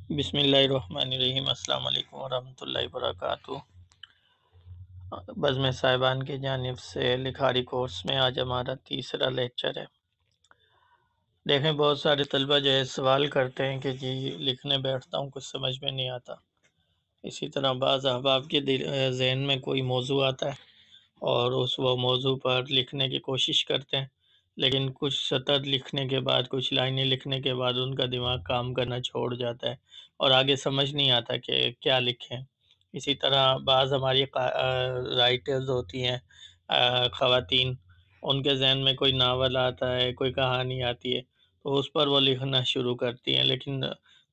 بسم اللہ الرحمن الرحیم۔ السلام علیکم ورحمۃ اللہ وبرکاتہ۔ بزم صاحبان کی جانب سے لکھاری کورس میں آج ہمارا تیسرا لیکچر ہے۔ دیکھیں بہت سارے طلبہ جو ہے سوال کرتے ہیں کہ جی لکھنے بیٹھتا ہوں کچھ سمجھ میں نہیں آتا۔ اسی طرح بعض احباب کے ذہن میں کوئی موضوع آتا ہے اور وہ موضوع پر لکھنے کی کوشش کرتے ہیں، لیکن کچھ سطر لکھنے کے بعد، کچھ لائنیں لکھنے کے بعد ان کا دماغ کام کرنا چھوڑ جاتا ہے اور آگے سمجھ نہیں آتا کہ کیا لکھیں۔ اسی طرح بعض ہماری رائٹرز ہوتی ہیں، خواتین، ان کے ذہن میں کوئی ناول آتا ہے، کوئی کہانی آتی ہے تو اس پر وہ لکھنا شروع کرتی ہیں، لیکن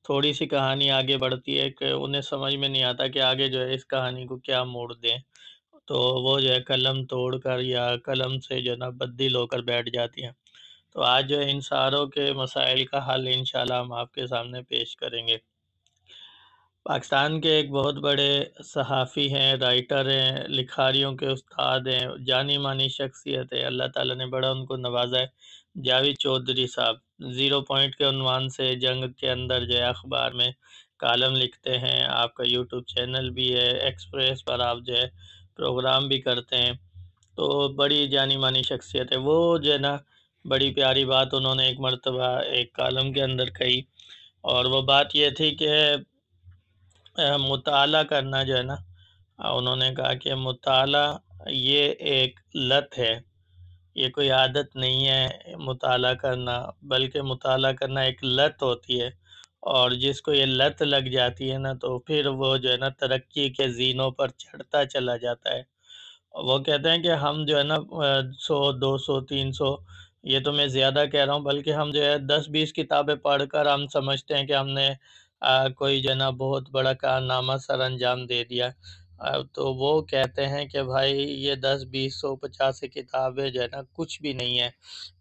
تھوڑی سی کہانی آگے بڑھتی ہے کہ انہیں سمجھ میں نہیں آتا کہ آگے جو ہے اس کہانی کو کیا موڑ دیں، تو وہ جو ہے قلم توڑ کر یا قلم سے جو ہے نا بدل ہو کر بیٹھ جاتی ہیں۔ تو آج جو ہے ان ساروں کے مسائل کا حل انشاءاللہ ہم آپ کے سامنے پیش کریں گے۔ پاکستان کے ایک بہت بڑے صحافی ہیں، رائٹر ہیں، لکھاریوں کے استاد ہیں، جانی مانی شخصیت ہے، اللہ تعالیٰ نے بڑا ان کو نوازا ہے، جاوید چودھری صاحب۔ زیرو پوائنٹ کے عنوان سے جنگ کے اندر جو ہے اخبار میں کالم لکھتے ہیں، آپ کا یوٹیوب چینل بھی ہے، ایکسپریس پر آپ جو ہے پروگرام بھی کرتے ہیں، تو بڑی جانی مانی شخصیت ہے۔ وہ جو ہے نا بڑی پیاری بات انہوں نے ایک مرتبہ ایک کالم کے اندر کہی، اور وہ بات یہ تھی کہ مطالعہ کرنا جو ہے نا، انہوں نے کہا کہ مطالعہ یہ ایک لت ہے، یہ کوئی عادت نہیں ہے مطالعہ کرنا، بلکہ مطالعہ کرنا ایک لت ہوتی ہے، اور جس کو یہ لت لگ جاتی ہے نا تو پھر وہ جو ہے نا ترقی کے زینوں پر چڑھتا چلا جاتا ہے۔ وہ کہتے ہیں کہ ہم جو ہے نا 100 200 300، یہ تو میں زیادہ کہہ رہا ہوں، بلکہ ہم جو ہے 10 20 کتابیں پڑھ کر ہم سمجھتے ہیں کہ ہم نے کوئی جو ہے نا بہت بڑا کارنامہ سر انجام دے دیا۔ تو وہ کہتے ہیں کہ بھائی یہ 10 20 150 کتابیں جو ہے نا کچھ بھی نہیں ہے۔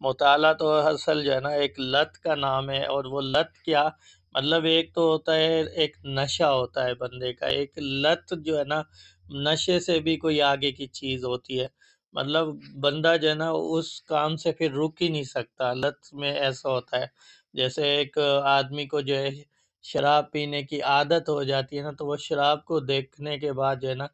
مطالعہ تو اصل جو ہے نا ایک لت کا نام ہے، اور وہ لت کیا مطلب، ایک تو ہوتا ہے ایک نشہ ہوتا ہے بندے کا، ایک لت جو ہے نا نشے سے بھی کوئی آگے کی چیز ہوتی ہے، مطلب بندہ جو ہے نا اس کام سے پھر رک ہی نہیں سکتا۔ لت میں ایسا ہوتا ہے جیسے ایک آدمی کو جو ہے شراب پینے کی عادت ہو جاتی ہے نا، تو وہ شراب کو دیکھنے کے بعد جو ہے نا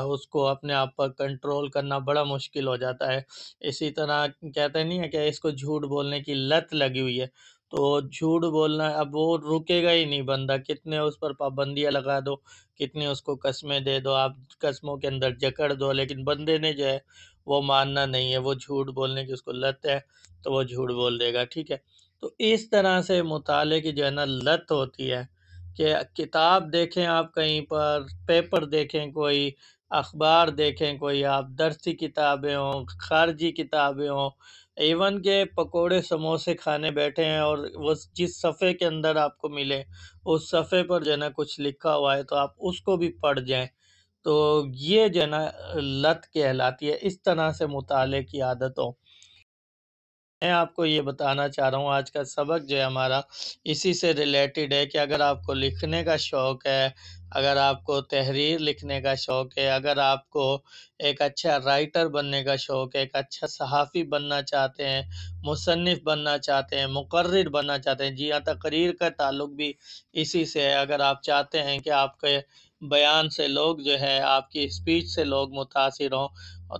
اس کو اپنے آپ پر کنٹرول کرنا بڑا مشکل ہو جاتا ہے۔ اسی طرح کہتے نہیں ہے کہ اس کو جھوٹ بولنے کی لت لگی ہوئی ہے، تو جھوٹ بولنا اب وہ رکے گا ہی نہیں بندہ، کتنے اس پر پابندیاں لگا دو، کتنے اس کو قسمیں دے دو، آپ قسموں کے اندر جکڑ دو، لیکن بندے نے جو ہے وہ ماننا نہیں ہے، وہ جھوٹ بولنے کی اس کو لت ہے تو وہ جھوٹ بول دے گا، ٹھیک ہے۔ تو اس طرح سے مطالعے کی جو ہے نا لت ہوتی ہے کہ کتاب دیکھیں آپ کہیں پر، پیپر دیکھیں کوئی، اخبار دیکھیں کوئی، آپ درسی کتابیں ہوں، خارجی کتابیں ہوں، ایون کہ پکوڑے سموسے کھانے بیٹھے ہیں اور وہ جس صفحے کے اندر آپ کو ملے اس صفحے پر جو ہے نا کچھ لکھا ہوا ہے تو آپ اس کو بھی پڑھ جائیں، تو یہ جو ہے نا لت کہلاتی ہے۔ اس طرح سے مطالعے کی عادت ہو۔ میں آپ کو یہ بتانا چاہ رہا ہوں، آج کا سبق جو ہے ہمارا اسی سے ریلیٹڈ ہے کہ اگر آپ کو لکھنے کا شوق ہے، اگر آپ کو تحریر لکھنے کا شوق ہے، اگر آپ کو ایک اچھا رائٹر بننے کا شوق ہے، ایک اچھا صحافی بننا چاہتے ہیں، مصنف بننا چاہتے ہیں، مقرر بننا چاہتے ہیں، جی ہاں، تقریر کا تعلق بھی اسی سے ہے۔ اگر آپ چاہتے ہیں کہ آپ کے بیان سے لوگ جو ہے، آپ کی اسپیچ سے لوگ متاثر ہوں،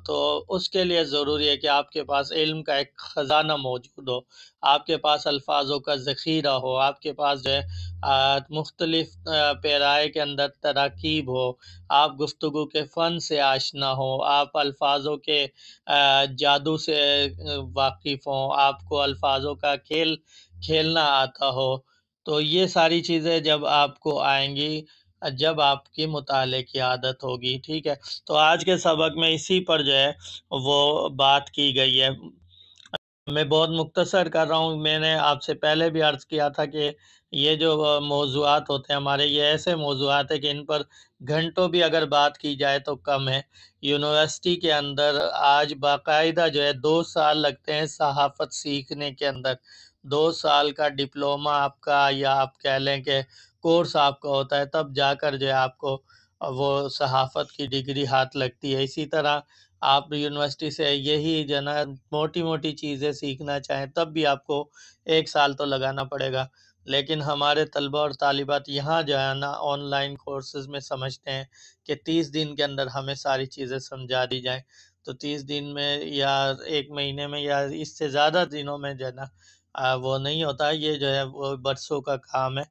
تو اس کے لیے ضروری ہے کہ آپ کے پاس علم کا ایک خزانہ موجود ہو، آپ کے پاس الفاظوں کا ذخیرہ ہو، آپ کے پاس جو ہے مختلف پیرائے کے اندر تراکیب ہو، آپ گفتگو کے فن سے آشنا ہو، آپ الفاظوں کے جادو سے واقف ہوں، آپ کو الفاظوں کا کھیل کھیلنا آتا ہو، تو یہ ساری چیزیں جب آپ کو آئیں گی جب آپ کی مطالعے کی عادت ہوگی، ٹھیک ہے۔ تو آج کے سبق میں اسی پر جو ہے وہ بات کی گئی ہے۔ میں بہت مختصر کر رہا ہوں، میں نے آپ سے پہلے بھی عرض کیا تھا کہ یہ جو موضوعات ہوتے ہیں ہمارے، یہ ایسے موضوعات ہیں کہ ان پر گھنٹوں بھی اگر بات کی جائے تو کم ہے۔ یونیورسٹی کے اندر آج باقاعدہ جو ہے 2 سال لگتے ہیں صحافت سیکھنے کے اندر، 2 سال کا ڈپلومہ آپ کا، یا آپ کہہ لیں کہ کورس آپ کا ہوتا ہے، تب جا کر جو ہے آپ کو وہ صحافت کی ڈگری ہاتھ لگتی ہے۔ اسی طرح آپ یونیورسٹی سے یہی جو ہے نا موٹی موٹی چیزیں سیکھنا چاہیں تب بھی آپ کو 1 سال تو لگانا پڑے گا۔ لیکن ہمارے طلبہ اور طالبات یہاں جو ہے نا آن لائن کورسز میں سمجھتے ہیں کہ 30 دن کے اندر ہمیں ساری چیزیں سمجھا دی جائیں، تو 30 دن میں یا 1 مہینے میں یا اس سے زیادہ دنوں میں جو ہے نا وہ نہیں ہوتا، یہ جو ہے وہ برسوں کا کام ہے۔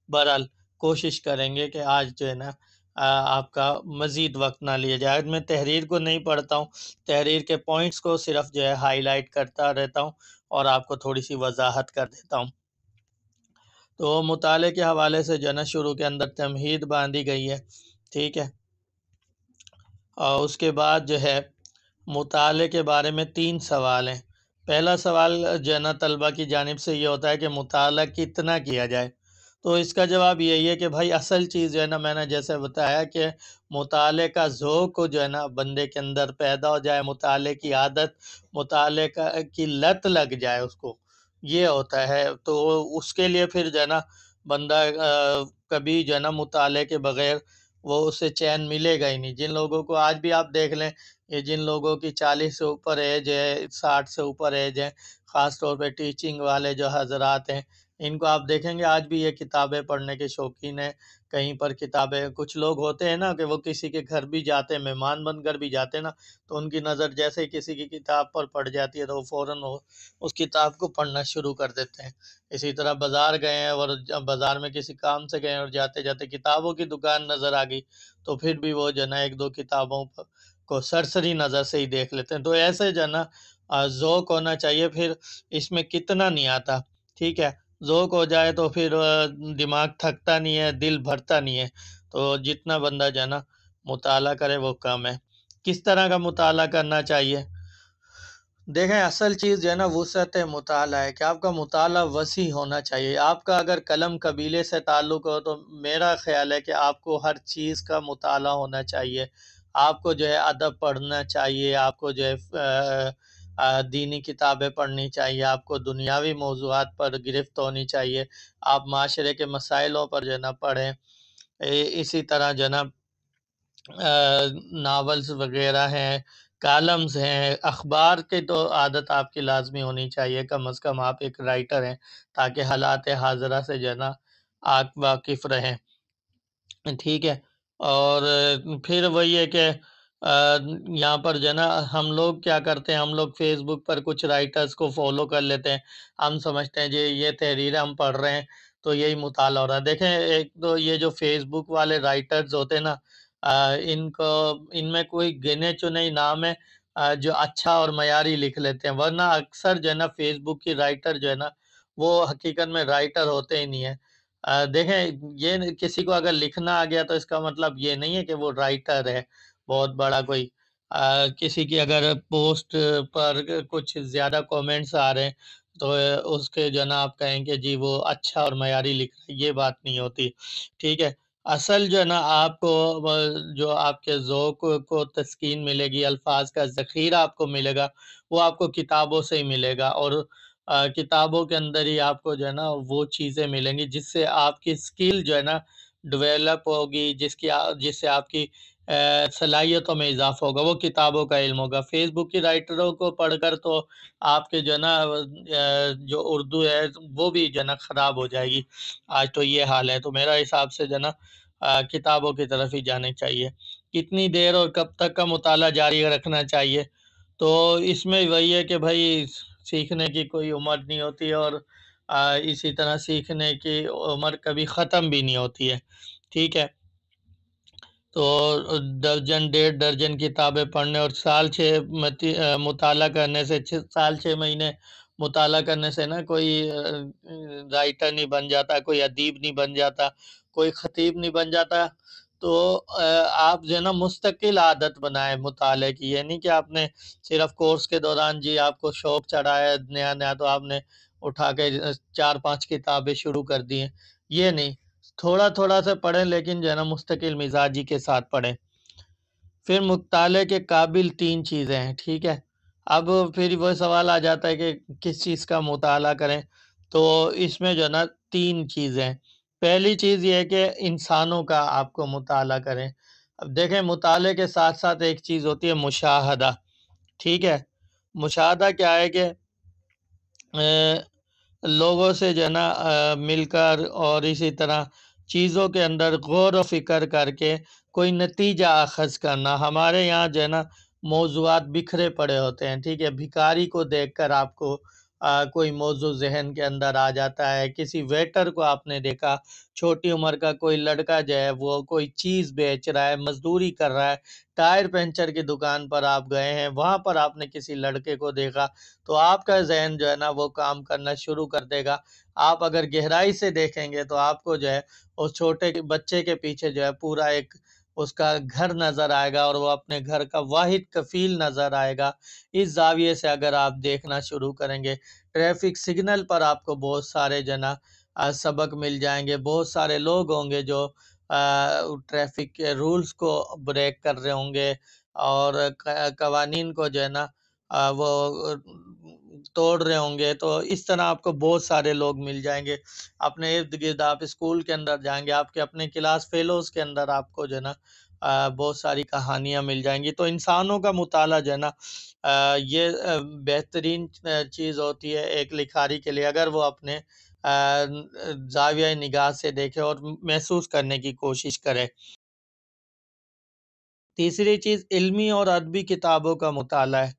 بہرحال کوشش کریں گے کہ آج جو ہے نا آپ کا مزید وقت نہ لیا جائے۔ میں تحریر کو نہیں پڑھتا ہوں، تحریر کے پوائنٹس کو صرف جو ہے ہائی لائٹ کرتا رہتا ہوں اور آپ کو تھوڑی سی وضاحت کر دیتا ہوں۔ تو مطالعے کے حوالے سے جو ہے نا شروع کے اندر تمہید باندھی گئی ہے، ٹھیک ہے، اور اس کے بعد جو ہے مطالعے کے بارے میں 3 سوال ہیں۔ پہلا سوال جو ہے نا طلبہ کی جانب سے یہ ہوتا ہے کہ مطالعہ کتنا کیا جائے، تو اس کا جواب یہی ہے کہ بھائی اصل چیز جو ہے نا میں نے جیسے بتایا کہ مطالعے کا ذوق جو ہے نا بندے کے اندر پیدا ہو جائے، مطالعے کی عادت، مطالعے کی لت لگ جائے اس کو، یہ ہوتا ہے۔ تو اس کے لیے پھر جو ہے نا بندہ کبھی جو ہے نا مطالعے کے بغیر وہ اسے چین ملے گا ہی نہیں۔ جن لوگوں کو آج بھی آپ دیکھ لیں، یہ جن لوگوں کی 40 سے اوپر ایج ہے، 60 سے اوپر ایج ہے، خاص طور پہ ٹیچنگ والے جو حضرات ہیں، ان کو آپ دیکھیں گے آج بھی یہ کتابیں پڑھنے کے شوقین ہیں۔ کہیں پر کتابیں، کچھ لوگ ہوتے ہیں نا کہ وہ کسی کے گھر بھی جاتے ہیں، مہمان بن کر بھی جاتے ہیں نا، تو ان کی نظر جیسے ہی کسی کی کتاب پر پڑ جاتی ہے تو وہ فوراً اس کتاب کو پڑھنا شروع کر دیتے ہیں۔ اسی طرح بازار گئے ہیں اور بازار میں کسی کام سے گئے اور جاتے جاتے کتابوں کی دکان نظر آ گئی تو پھر بھی وہ جو ہے نا 1-2 کتابوں کو سرسری نظر سے ہی دیکھ لیتے ہیں۔ تو ایسے جو ہے نا ذوق ہونا چاہیے، پھر اس میں کتنا نہیں آتا، ٹھیک ہے، ذوق ہو جائے تو پھر دماغ تھکتا نہیں ہے، دل بھرتا نہیں ہے، تو جتنا بندہ جو ہے نا مطالعہ کرے وہ کم ہے۔ کس طرح کا مطالعہ کرنا چاہیے؟ دیکھیں اصل چیز جو ہے نا وسعت مطالعہ ہے کہ آپ کا مطالعہ وسیع ہونا چاہیے۔ آپ کا اگر قلم قبیلے سے تعلق ہو تو میرا خیال ہے کہ آپ کو ہر چیز کا مطالعہ ہونا چاہیے۔ آپ کو جو ہے ادب پڑھنا چاہیے، آپ کو جو ہے دینی کتابیں پڑھنی چاہیے، آپ کو دنیاوی موضوعات پر گرفت ہونی چاہیے، آپ معاشرے کے مسائلوں پر جو ہے نا پڑھیں۔ اسی طرح جو ہے نا ناولز وغیرہ ہیں، کالمز ہیں، اخبار کی تو عادت آپ کی لازمی ہونی چاہیے، کم از کم آپ ایک رائٹر ہیں تاکہ حالات حاضرہ سے جو ہے نا آپ واقف رہیں، ٹھیک ہے۔ اور پھر وہی ہے کہ یہاں پر جو ہے نا ہم لوگ کیا کرتے ہیں، ہم لوگ فیس بک پر کچھ رائٹرز کو فالو کر لیتے ہیں، ہم سمجھتے ہیں جی یہ تحریریں ہم پڑھ رہے ہیں تو یہی مطالعہ ہو رہا ہے۔ دیکھیں ایک تو یہ جو فیس بک والے رائٹرز ہوتے ہیں نا، ان میں کوئی گنے چنے ہی نام ہے جو اچھا اور معیاری لکھ لیتے ہیں، ورنہ اکثر جو ہے نا فیس بک کی رائٹر جو ہے نا وہ حقیقت میں رائٹر ہوتے ہی نہیں ہیں۔ دیکھیں یہ کسی کو اگر لکھنا آ گیا تو اس کا مطلب یہ نہیں ہے کہ وہ رائٹر ہے بہت بڑا کوئی۔ کسی کی اگر پوسٹ پر کچھ زیادہ کومنٹس آ رہے ہیں تو اس کے جو ہے نا آپ کہیں کہ جی وہ اچھا اور معیاری لکھ رہا ہے، یہ بات نہیں ہوتی، ٹھیک ہے۔ اصل جو ہے نا آپ کو جو آپ کے ذوق کو تسکین ملے گی، الفاظ کا ذخیرہ آپ کو ملے گا، وہ آپ کو کتابوں سے ہی ملے گا، اور کتابوں کے اندر ہی آپ کو جو ہے نا وہ چیزیں ملیں گی جس سے آپ کی سکل جو ہے نا ڈیولپ ہوگی، جس سے آپ کی صلاحیتوں میں اضافہ ہوگا، وہ کتابوں کا علم ہوگا۔ فیس بک کی رائٹروں کو پڑھ کر تو آپ کے جو ہے نا جو اردو ہے وہ بھی جو ہے نا خراب ہو جائے گی، آج تو یہ حال ہے۔ تو میرا حساب سے جو ہے نا کتابوں کی طرف ہی جانے چاہیے۔ کتنی دیر اور کب تک کا مطالعہ جاری رکھنا چاہیے؟ تو اس میں وہی ہے کہ بھائی سیکھنے کی کوئی عمر نہیں ہوتی، اور اسی طرح سیکھنے کی عمر کبھی ختم بھی نہیں ہوتی ہے، ٹھیک ہے۔ تو درجن 1.5 درجن کتابیں پڑھنے اور مطالعہ کرنے سے 6 مہینے مطالعہ کرنے سے نا کوئی رائٹر نہیں بن جاتا، کوئی ادیب نہیں بن جاتا، کوئی خطیب نہیں بن جاتا۔ تو آپ جو ہے نا مستقل عادت بنائیں مطالعے کی، یہ نہیں کہ آپ نے صرف کورس کے دوران جی آپ کو شوق چڑھا ہے نیا نیا تو آپ نے اٹھا کے 4-5 کتابیں شروع کر دی ہیں، یہ نہیں، تھوڑا تھوڑا سے پڑھیں لیکن جو ہے نا مستقل مزاجی کے ساتھ پڑھیں۔ پھر مطالعے کے قابل 3 چیزیں ہیں، ٹھیک ہے۔ اب پھر وہ سوال آ جاتا ہے کہ کس چیز کا مطالعہ کریں، تو اس میں جو ہے نا 3 چیزیں ہیں۔ پہلی چیز یہ ہے کہ انسانوں کا آپ کو مطالعہ کریں۔ اب دیکھیں مطالعے کے ساتھ ساتھ ایک چیز ہوتی ہے مشاہدہ، ٹھیک ہے۔ مشاہدہ کیا ہے کہ لوگوں سے جو ہے نا مل کر اور اسی طرح چیزوں کے اندر غور و فکر کر کے کوئی نتیجہ اخذ کرنا. ہمارے یہاں جو ہے نا موضوعات بکھرے پڑے ہوتے ہیں، ٹھیک ہے. بھکاری کو دیکھ کر آپ کو کوئی موضوع ذہن کے اندر آ جاتا ہے. کسی ویٹر کو آپ نے دیکھا، چھوٹی عمر کا کوئی لڑکا جو ہے وہ کوئی چیز بیچ رہا ہے، مزدوری کر رہا ہے. ٹائر پنچر کی دکان پر آپ گئے ہیں، وہاں پر آپ نے کسی لڑکے کو دیکھا تو آپ کا ذہن جو ہے نا وہ کام کرنا شروع کر دے گا. آپ اگر گہرائی سے دیکھیں گے تو آپ کو جو ہے اس چھوٹے بچے کے پیچھے جو ہے پورا ایک اس کا گھر نظر آئے گا، اور وہ اپنے گھر کا واحد کفیل نظر آئے گا. اس زاویے سے اگر آپ دیکھنا شروع کریں گے، ٹریفک سگنل پر آپ کو بہت سارے جنا سبق مل جائیں گے. بہت سارے لوگ ہوں گے جو ٹریفک کے رولز کو بریک کر رہے ہوں گے اور قوانین کو جو ہے نا وہ توڑ رہے ہوں گے. تو اس طرح آپ کو بہت سارے لوگ مل جائیں گے. اپنے ارد گرد آپ اسکول کے اندر جائیں گے، آپ کے اپنے کلاس فیلوز کے اندر آپ کو جو ہے نا بہت ساری کہانیاں مل جائیں گی. تو انسانوں کا مطالعہ جو ہے نا یہ بہترین چیز ہوتی ہے ایک لکھاری کے لیے، اگر وہ اپنے زاویہ نگاہ سے دیکھے اور محسوس کرنے کی کوشش کرے. تیسری چیز علمی اور ادبی کتابوں کا مطالعہ ہے،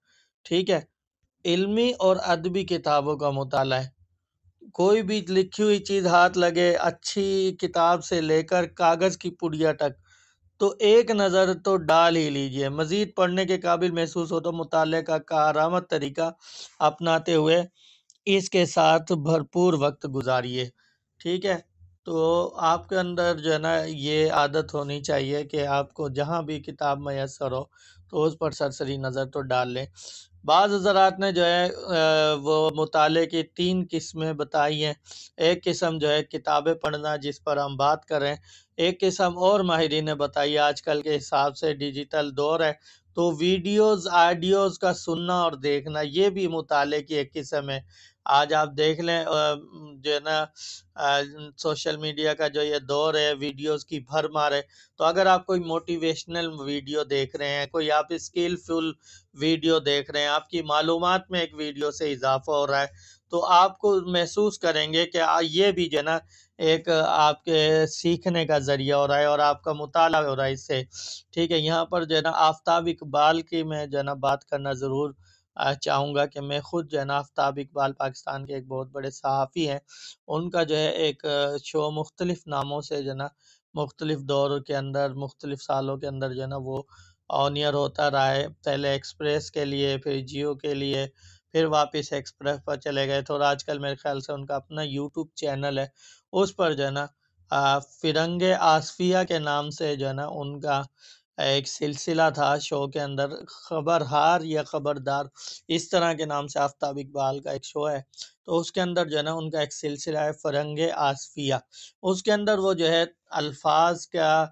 ٹھیک ہے. علمی اور ادبی کتابوں کا مطالعہ ہے. کوئی بھی لکھی ہوئی چیز ہاتھ لگے، اچھی کتاب سے لے کر کاغذ کی پڑیا تک، تو ایک نظر تو ڈال ہی لیجئے. مزید پڑھنے کے قابل محسوس ہو تو مطالعے کا کارآمد طریقہ اپناتے ہوئے اس کے ساتھ بھرپور وقت گزاریے، ٹھیک ہے. تو آپ کے اندر جو ہے نا یہ عادت ہونی چاہیے کہ آپ کو جہاں بھی کتاب میسر ہو تو اس پر سرسری نظر تو ڈال لیں. بعض حضرات نے جو ہے وہ مطالعے کی 3 قسمیں بتائی ہیں. ایک قسم جو ہے کتابیں پڑھنا، جس پر ہم بات کریں. ایک قسم اور ماہرین نے بتائی، آج کل کے حساب سے ڈیجیٹل دور ہے تو ویڈیوز آڈیوز کا سننا اور دیکھنا یہ بھی مطالعے کی ایک قسم ہے. آج آپ دیکھ لیں جو ہے نا سوشل میڈیا کا جو یہ دور ہے، ویڈیوز کی بھر مار ہے. تو اگر آپ کوئی موٹیویشنل ویڈیو دیکھ رہے ہیں، کوئی آپ اسکلفل ویڈیو دیکھ رہے ہیں، آپ کی معلومات میں ایک ویڈیو سے اضافہ ہو رہا ہے، تو آپ کو محسوس کریں گے کہ یہ بھی جو ہے نا ایک آپ کے سیکھنے کا ذریعہ ہو رہا ہے اور آپ کا مطالعہ ہو رہا ہے اس سے، ٹھیک ہے. یہاں پر جو ہے نا آفتاب اقبال کی میں جو ہے نا بات کرنا ضرور چاہوں گا کہ میں خود جو ہے نا آفتاب اقبال پاکستان کے ایک بہت بڑے صحافی ہیں. ان کا جو ہے ایک شو مختلف ناموں سے جو ہے نا مختلف دور کے اندر، مختلف سالوں کے اندر جو ہے نا وہ آن ایئر ہوتا رہا ہے. پہلے ایکسپریس کے لیے، پھر جیو کے لیے، پھر واپس ایکسپریس پر چلے گئے تھے، اور آج کل میرے خیال سے ان کا اپنا یوٹیوب چینل ہے. اس پر جو ہے نا فرنگ آصفیہ کے نام سے جو ہے نا ان کا ایک سلسلہ تھا شو کے اندر، خبرہار یا خبردار اس طرح کے نام سے آفتاب اقبال کا ایک شو ہے. تو اس کے اندر جو ہے نا ان کا ایک سلسلہ ہے فرنگ آصفیہ. اس کے اندر وہ جو ہے الفاظ کا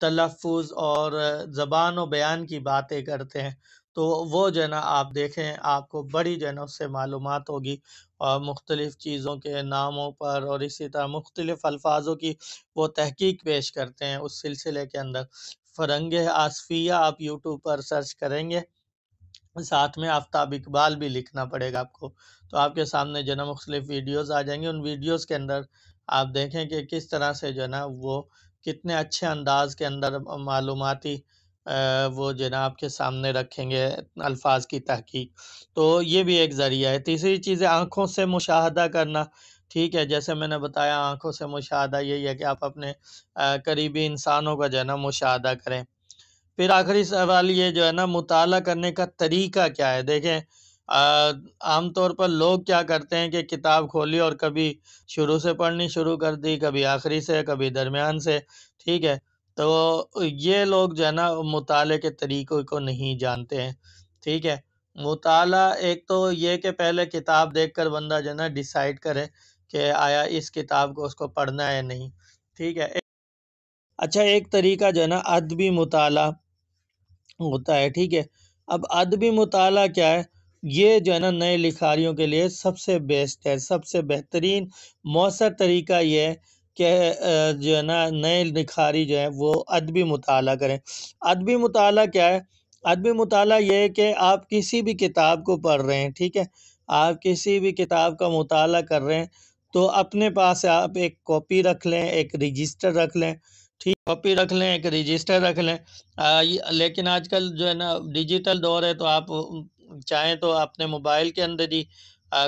تلفظ اور زبان و بیان کی باتیں کرتے ہیں. تو وہ جو ہے نا آپ دیکھیں، آپ کو بڑی جو ہے نا اس سے معلومات ہوگی، اور مختلف چیزوں کے ناموں پر اور اسی طرح مختلف الفاظوں کی وہ تحقیق پیش کرتے ہیں اس سلسلے کے اندر. فرنگ آصفیہ آپ یوٹیوب پر سرچ کریں گے، ساتھ میں آفتاب اقبال بھی لکھنا پڑے گا آپ کو، تو آپ کے سامنے جو ہے نا مختلف ویڈیوز آ جائیں گے. ان ویڈیوز کے اندر آپ دیکھیں کہ کس طرح سے جو ہے نا وہ کتنے اچھے انداز کے اندر معلوماتی وہ جو ہے نا آپ کے سامنے رکھیں گے الفاظ کی تحقیق. تو یہ بھی ایک ذریعہ ہے. تیسری چیز ہے آنکھوں سے مشاہدہ کرنا، ٹھیک ہے. جیسے میں نے بتایا، آنکھوں سے مشاہدہ یہی ہے کہ آپ اپنے قریبی انسانوں کا جو ہے نا مشاہدہ کریں. پھر آخری سوال یہ جو ہے نا مطالعہ کرنے کا طریقہ کیا ہے. دیکھیں عام طور پر لوگ کیا کرتے ہیں کہ کتاب کھولی اور کبھی شروع سے پڑھنی شروع کر دی، کبھی آخری سے، کبھی درمیان سے، ٹھیک ہے. تو یہ لوگ جو ہے نا مطالعے کے طریقوں کو نہیں جانتے ہیں، ٹھیک ہے. مطالعہ ایک تو یہ کہ پہلے کتاب دیکھ کر بندہ جو ہے نا ڈیسائیڈ کرے کہ آیا اس کتاب کو اس کو پڑھنا ہے نہیں، ٹھیک ہے. اچھا، ایک طریقہ جو ہے نا ادبی مطالعہ ہوتا ہے، ٹھیک ہے. اب ادبی مطالعہ کیا ہے؟ یہ جو ہے نا نئے لکھاریوں کے لیے سب سے بیسٹ ہے، سب سے بہترین مؤثر طریقہ یہ ہے کہ جو ہے نا نئے لکھاری جو ہے وہ ادبی مطالعہ کریں. ادبی مطالعہ کیا ہے؟ ادبی مطالعہ یہ ہے کہ آپ کسی بھی کتاب کو پڑھ رہے ہیں، ٹھیک ہے. آپ کسی بھی کتاب کا مطالعہ کر رہے ہیں تو اپنے پاس آپ ایک کاپی رکھ لیں، ایک رجسٹر رکھ لیں، ٹھیک، کاپی رکھ لیں، ایک رجسٹر رکھ لیں۔ لیکن آج کل جو ہے نا ڈیجیٹل دور ہے، تو آپ چاہیں تو اپنے موبائل کے اندر ہی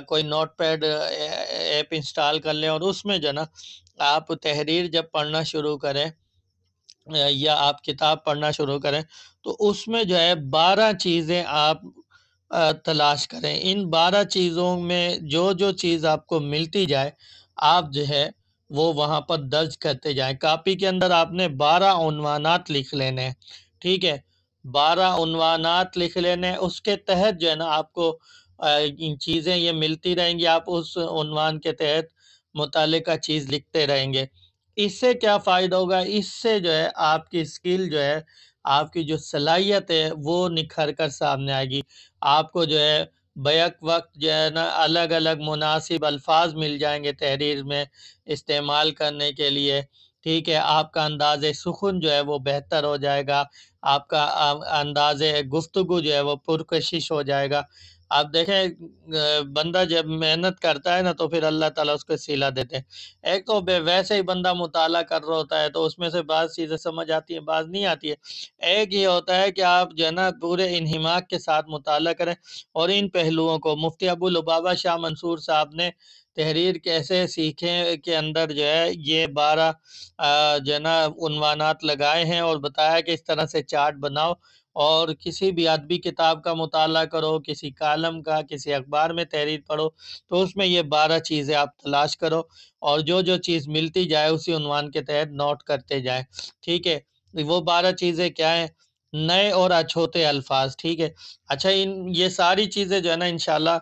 کوئی نوٹ پیڈ ایپ انسٹال کر لیں، اور اس میں جو ہے نا آپ تحریر جب پڑھنا شروع کریں یا آپ کتاب پڑھنا شروع کریں تو اس میں جو ہے 12 چیزیں آپ تلاش کریں۔ ان 12 چیزوں میں جو جو چیز آپ کو ملتی جائے آپ جو ہے وہ وہاں پر درج کرتے جائیں۔ کاپی کے اندر آپ نے 12 عنوانات لکھ لینے ہیں، ٹھیک ہے، 12 عنوانات لکھ لینے ہیں۔ اس کے تحت جو ہے نا آپ کو چیزیں یہ ملتی رہیں گی، آپ اس عنوان کے تحت متعلقہ چیز لکھتے رہیں گے۔ اس سے کیا فائدہ ہوگا؟ اس سے جو ہے آپ کی اسکل جو ہے، آپ کی جو صلاحیت ہے وہ نکھر کر سامنے آئے گی۔ آپ کو جو ہے بیک وقت جو ہے نا الگ الگ مناسب الفاظ مل جائیں گے تحریر میں استعمال کرنے کے لیے، ٹھیک ہے، آپ کا انداز سخن جو ہے وہ بہتر ہو جائے گا، آپ کا انداز گفتگو جو ہے وہ پرکشش ہو جائے گا۔ آپ دیکھیں بندہ جب محنت کرتا ہے نا تو پھر اللہ تعالیٰ اس کو صلہ دیتے ہیں۔ ایک تو ویسے ہی بندہ مطالعہ کر رہا ہوتا ہے تو اس میں سے بعض چیزیں سمجھ آتی ہیں، بعض نہیں آتی ہے۔ ایک یہ ہوتا ہے کہ آپ جو ہے نا پورے انہماک کے ساتھ مطالعہ کریں، اور ان پہلوؤں کو مفتی ابو لبابہ شاہ منصور صاحب نے تحریر کیسے سیکھیں کے اندر جو ہے یہ 12 جو ہے نا عنوانات لگائے ہیں، اور بتایا کہ اس طرح سے چارٹ بناؤ، اور کسی بھی ادبی کتاب کا مطالعہ کرو، کسی کالم کا، کسی اخبار میں تحریر پڑھو تو اس میں یہ 12 چیزیں آپ تلاش کرو، اور جو جو چیز ملتی جائے اسی عنوان کے تحت نوٹ کرتے جائیں، ٹھیک ہے۔ وہ 12 چیزیں کیا ہیں؟ نئے اور اچھوتے الفاظ، ٹھیک ہے۔ اچھا، یہ ساری چیزیں جو ہے نا انشاءاللہ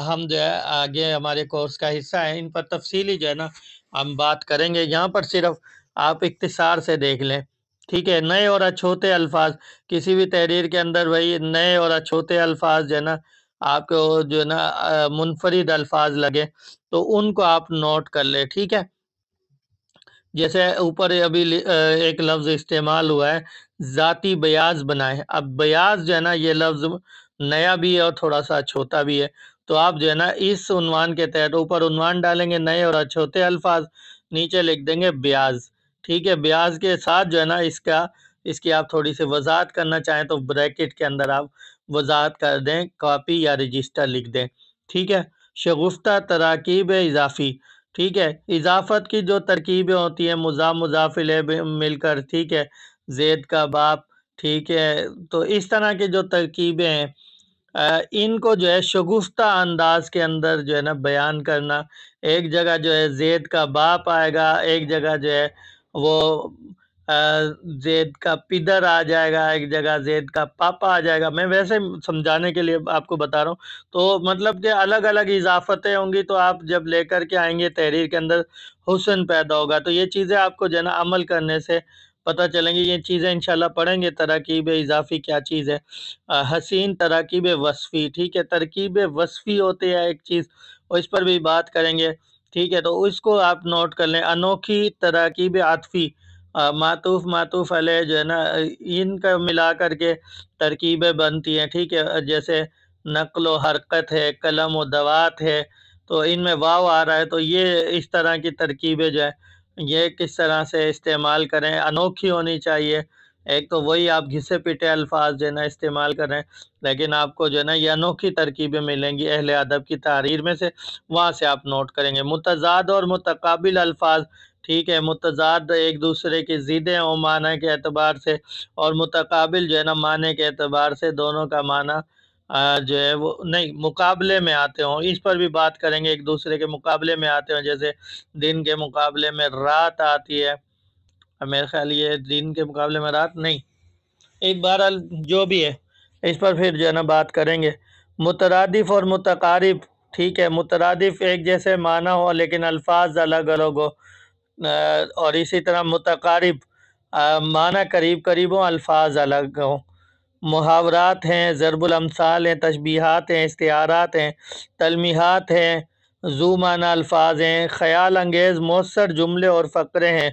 ہم جو ہے آگے ہمارے کورس کا حصہ ہیں، ان پر تفصیلی جو ہے نا ہم بات کریں گے۔ یہاں پر صرف آپ اختصار سے دیکھ لیں، ٹھیک ہے۔ نئے اور اچھوتے الفاظ، کسی بھی تحریر کے اندر وہی نئے اور اچھوتے الفاظ جو ہے نا آپ کو جو ہے نا منفرد الفاظ لگے تو ان کو آپ نوٹ کر لیں، ٹھیک ہے۔ جیسے اوپر ابھی ایک لفظ استعمال ہوا ہے، ذاتی بیاض بنائے۔ اب بیاض جو ہے نا یہ لفظ نیا بھی ہے اور تھوڑا سا چھوٹا بھی ہے، تو آپ جو ہے نا اس عنوان کے تحت اوپر عنوان ڈالیں گے نئے اور اچھوتے الفاظ، نیچے لکھ دیں گے بیاض، ٹھیک ہے۔ بیاض کے ساتھ جو ہے نا اس کی آپ تھوڑی سی وضاحت کرنا چاہیں تو بریکٹ کے اندر آپ وضاحت کر دیں، کاپی یا رجسٹر لکھ دیں، ٹھیک ہے۔ شگفتہ تراکیب اضافی، ٹھیک ہے، اضافت کی جو ترکیبیں ہوتی ہیں مضاف مضاف الیہ مل کر، ٹھیک ہے، زید کا باپ، ٹھیک ہے، تو اس طرح کی جو ترکیبیں ہیں ان کو جو ہے شگفتہ انداز کے اندر جو ہے نا بیان کرنا۔ ایک جگہ جو ہے زید کا باپ آئے گا، ایک جگہ جو ہے وہ زید کا پدر آ جائے گا، ایک جگہ زید کا پاپا آ جائے گا۔ میں ویسے سمجھانے کے لیے آپ کو بتا رہا ہوں، تو مطلب کہ الگ الگ اضافتیں ہوں گی تو آپ جب لے کر کے آئیں گے تحریر کے اندر حسن پیدا ہوگا۔ تو یہ چیزیں آپ کو جو ہے نا عمل کرنے سے پتہ چلیں گی۔ یہ چیزیں انشاءاللہ پڑھیں گے، تراکیب اضافی کیا چیز ہے، حسین تراکیب وصفی، ٹھیک ہے، ترکیب وصفی ہوتی ہے ایک چیز، اور اس پر بھی بات کریں گے، ٹھیک ہے۔ تو اس کو آپ نوٹ کر لیں۔ انوکھی تراکیب عاطفی، معطوف علیہ جو ہے نا ان کا ملا کر کے ترکیبیں بنتی ہیں، ٹھیک ہے۔ جیسے نقل و حرکت ہے، قلم و دوات ہے، تو ان میں واو آ رہا ہے، تو یہ اس طرح کی ترکیبیں جو ہے یہ کس طرح سے استعمال کریں، انوکھی ہونی چاہیے۔ ایک تو وہی آپ گھسے پٹے الفاظ جو ہے نا استعمال کر رہے ہیں، لیکن آپ کو جو ہے نا یہ انوکھی ترکیبیں ملیں گی اہل ادب کی تحریر میں سے، وہاں سے آپ نوٹ کریں گے۔ متضاد اور متقابل الفاظ، ٹھیک ہے، متضاد ایک دوسرے کی ضدیں ہوں معنی کے اعتبار سے، اور متقابل جو ہے نا معنی کے اعتبار سے دونوں کا معنی جو ہے وہ نہیں مقابلے میں آتے ہوں، اس پر بھی بات کریں گے، ایک دوسرے کے مقابلے میں آتے ہوں، جیسے دن کے مقابلے میں رات آتی ہے، میرے خیال یہ دن کے مقابلے میں رات نہیں، ایک بہرحال جو بھی ہے اس پر پھر جو ہے نا بات کریں گے۔ مترادف اور متقارب، ٹھیک ہے، مترادف ایک جیسے معنی ہو لیکن الفاظ الگ الگ ہو، اور اسی طرح متقارب معنی قریب قریب ہوں، الفاظ الگ ہوں۔ محاورات ہیں، ضرب الامثال ہیں، تشبیہات ہیں، استعارات ہیں، تلمیحات ہیں، ذو معنی الفاظ ہیں، خیال انگیز مؤثر جملے اور فقرے ہیں،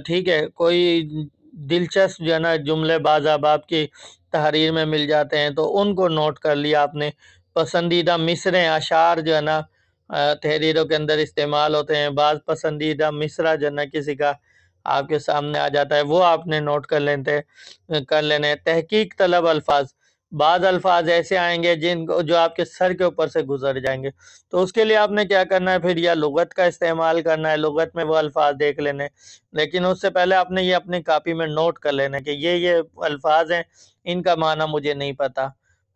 ٹھیک ہے، کوئی دلچسپ جو ہے نا جملے بعض آپ کی تحریر میں مل جاتے ہیں تو ان کو نوٹ کر لیا آپ نے۔ پسندیدہ مصریں اشعار جو ہے نا تحریروں کے اندر استعمال ہوتے ہیں، بعض پسندیدہ مصرع جو ہے نا کسی کا آپ کے سامنے آ جاتا ہے، وہ آپ نے نوٹ کر لینے۔ تحقیق طلب الفاظ، بعض الفاظ ایسے آئیں گے جو آپ کے سر کے اوپر سے گزر جائیں گے، تو اس کے لیے آپ نے کیا کرنا ہے، پھر یا لغت کا استعمال کرنا ہے، لغت میں وہ الفاظ دیکھ لینے، لیکن اس سے پہلے آپ نے یہ اپنی کاپی میں نوٹ کر لینا کہ یہ الفاظ ہیں، ان کا معنی مجھے نہیں پتا،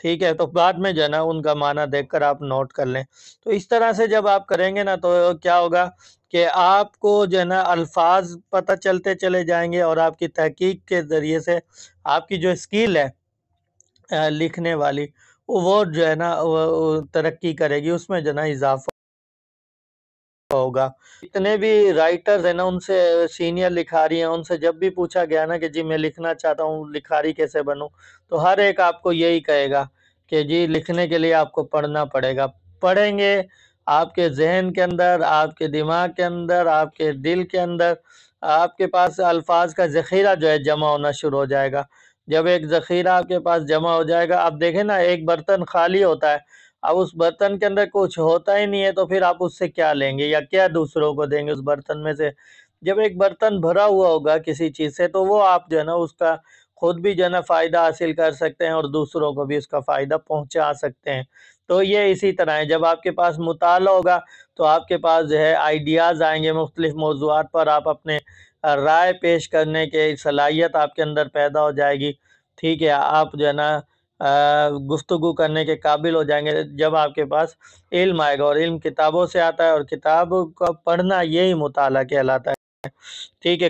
ٹھیک ہے، تو بعد میں جو ہے نا ان کا معنی دیکھ کر آپ نوٹ کر لیں۔ تو اس طرح سے جب آپ کریں گے نا تو کیا ہوگا کہ آپ کو جو ہے نا الفاظ پتہ چلتے چلے جائیں گے، اور آپ کی تحقیق کے ذریعے سے آپ کی جو اسکل ہے لکھنے والی، وہ جو ہے نا وہ ترقی کرے گی، اس میں جو ہے نا اضافہ ہوگا۔ اتنے بھی رائٹرز ہیں نا، ان سے سینئر لکھاری ہیں، ان سے جب بھی پوچھا گیا نا کہ جی میں لکھنا چاہتا ہوں، لکھاری کیسے بنوں، تو ہر ایک آپ کو یہی کہے گا کہ جی لکھنے کے لیے آپ کو پڑھنا پڑے گا۔ پڑھیں گے، آپ کے ذہن کے اندر، آپ کے دماغ کے اندر، آپ کے دل کے اندر، آپ کے پاس الفاظ کا ذخیرہ جو ہے جمع ہونا شروع ہو جائے گا۔ جب ایک ذخیرہ آپ کے پاس جمع ہو جائے گا، آپ دیکھیں نا ایک برتن خالی ہوتا ہے، اب اس برتن کے اندر کچھ ہوتا ہی نہیں ہے، تو پھر آپ اس سے کیا لیں گے یا کیا دوسروں کو دیں گے اس برتن میں سے؟ جب ایک برتن بھرا ہوا ہوگا کسی چیز سے، تو وہ آپ جو ہے نا اس کا خود بھی جو ہے نا فائدہ حاصل کر سکتے ہیں، اور دوسروں کو بھی اس کا فائدہ پہنچا سکتے ہیں۔ تو یہ اسی طرح ہے، جب آپ کے پاس مطالعہ ہوگا تو آپ کے پاس جو ہے آئیڈیاز آئیں گے، مختلف موضوعات پر آپ اپنے رائے پیش کرنے کے صلاحیت آپ کے اندر پیدا ہو جائے گی، ٹھیک ہے، آپ جو ہے نا گفتگو کرنے کے قابل ہو جائیں گے جب آپ کے پاس علم آئے گا، اور علم کتابوں سے آتا ہے، اور کتاب کو پڑھنا یہی مطالعہ کہلاتا ہے، ٹھیک ہے۔